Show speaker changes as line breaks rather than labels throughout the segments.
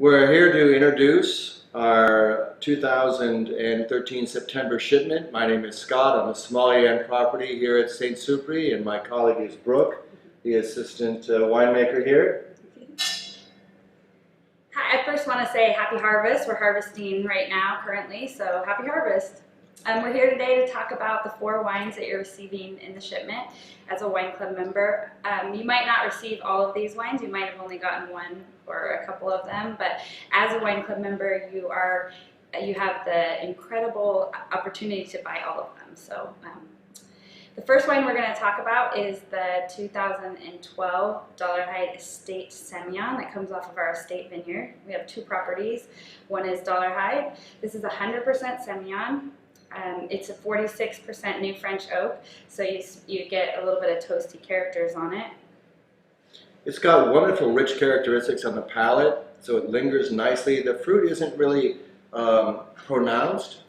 We're here to introduce our 2013 September shipment. My name is Scott. I'm a sommelier on property here at St. Supri, and my colleague is Brooke, the assistant winemaker here.
Hi, I first want to say happy harvest. We're harvesting right now currently, so happy harvest. We're here today to talk about the 4 wines that you're receiving in the shipment as a wine club member. You might not receive all of these wines. You might have only gotten one or a couple of them, but as a wine club member, you have the incredible opportunity to buy all of them. So the first wine we're going to talk about is the 2012 Dollarhide Estate Semillon that comes off of our estate vineyard. We have 2 properties. One is Dollarhide. This is 100% Semillon. It's a 46% new French oak, so you get a little bit of toasty characters on it.
It's got wonderful rich characteristics on the palate, so it lingers nicely. The fruit isn't really pronounced,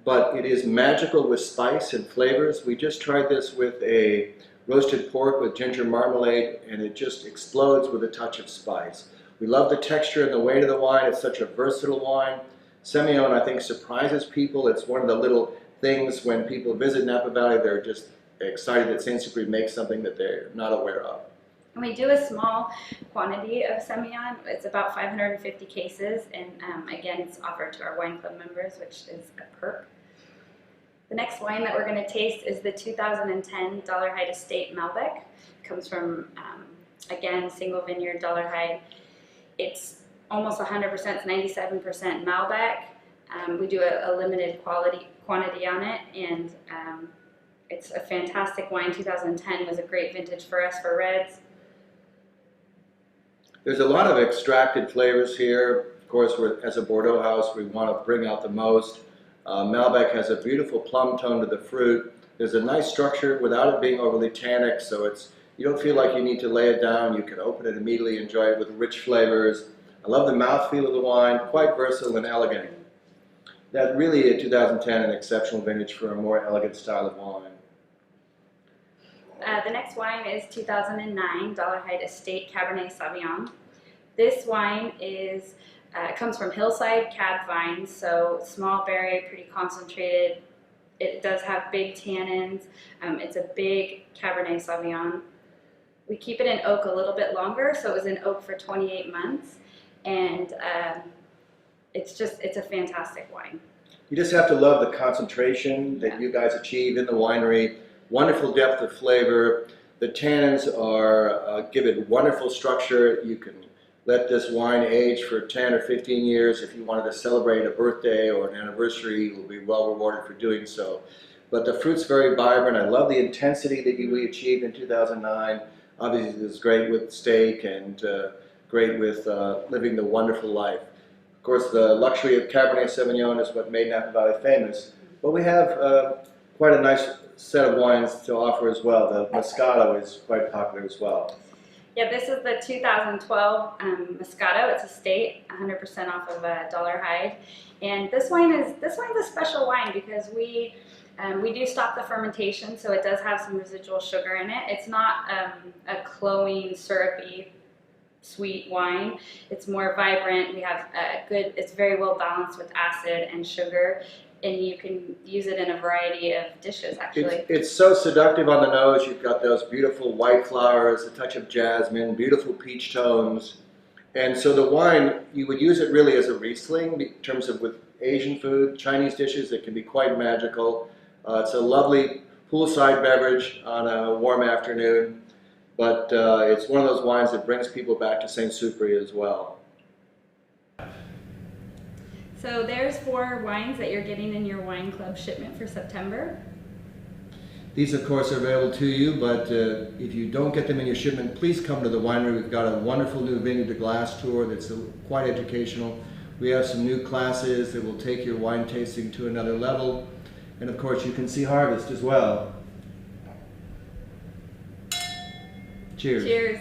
but it is magical with spice and flavors. We just tried this with a roasted pork with ginger marmalade, and it just explodes with a touch of spice. We love the texture and the weight of the wine. It's such a versatile wine. Semillon, I think, surprises people. It's one of the little things when people visit Napa Valley, they're just excited that St. Supri makes something that they're not aware of.
And we do a small quantity of Semillon. It's about 550 cases, and again, it's offered to our wine club members, which is a perk. The next wine that we're going to taste is the 2010 Dollarhide Estate Malbec. It comes from, again, single vineyard Dollarhide. It's almost 100%, it's 97% Malbec. We do a limited quantity on it, and it's a fantastic wine. 2010 was a great vintage for us for reds.
There's a lot of extracted flavors here. Of course, as a Bordeaux house, we want to bring out the most. Malbec has a beautiful plum tone to the fruit. There's a nice structure without it being overly tannic, so you don't feel like you need to lay it down. You can open it immediately, enjoy it with rich flavors. I love the mouthfeel of the wine, quite versatile and elegant. That really, in 2010, an exceptional vintage for a more elegant style of wine.
The next wine is 2009 Dollarhide Estate Cabernet Sauvignon. This wine comes from hillside cab vines, so small berry, pretty concentrated. It does have big tannins. It's a big Cabernet Sauvignon. We keep it in oak a little bit longer, so it was in oak for 28 months. And it's a fantastic wine.
You just have to love the concentration that you guys achieve in the winery. Wonderful depth of flavor. The tannins give it wonderful structure. You can let this wine age for 10 or 15 years. If you wanted to celebrate a birthday or an anniversary, you will be well rewarded for doing so. But the fruit's very vibrant. I love the intensity that we achieved in 2009. Obviously, it's great with steak and great with living the wonderful life. Of course, the luxury of Cabernet Sauvignon is what made Napa Valley famous, but we have quite a nice set of wines to offer as well. The Moscato is quite popular as well.
Yeah, this is the 2012 Moscato. It's estate, 100% off of Dollarhide, and this wine's a special wine because we do stop the fermentation, so it does have some residual sugar in it. It's not a cloying, syrupy, sweet wine. It's more vibrant. We have it's very well balanced with acid and sugar, and you can use it in a variety of dishes, actually.
It's so seductive on the nose. You've got those beautiful white flowers, a touch of jasmine, beautiful peach tones. And so the wine, you would use it really as a Riesling in terms of with Asian food, Chinese dishes. It can be quite magical. It's a lovely poolside beverage on a warm afternoon. But it's one of those wines that brings people back to St. Supri as well.
So there's 4 wines that you're getting in your wine club shipment for September.
These, of course, are available to you, but if you don't get them in your shipment, please come to the winery. We've got a wonderful new vineyard to glass tour that's quite educational. We have some new classes that will take your wine tasting to another level. And of course, you can see harvest as well. Cheers.
Cheers.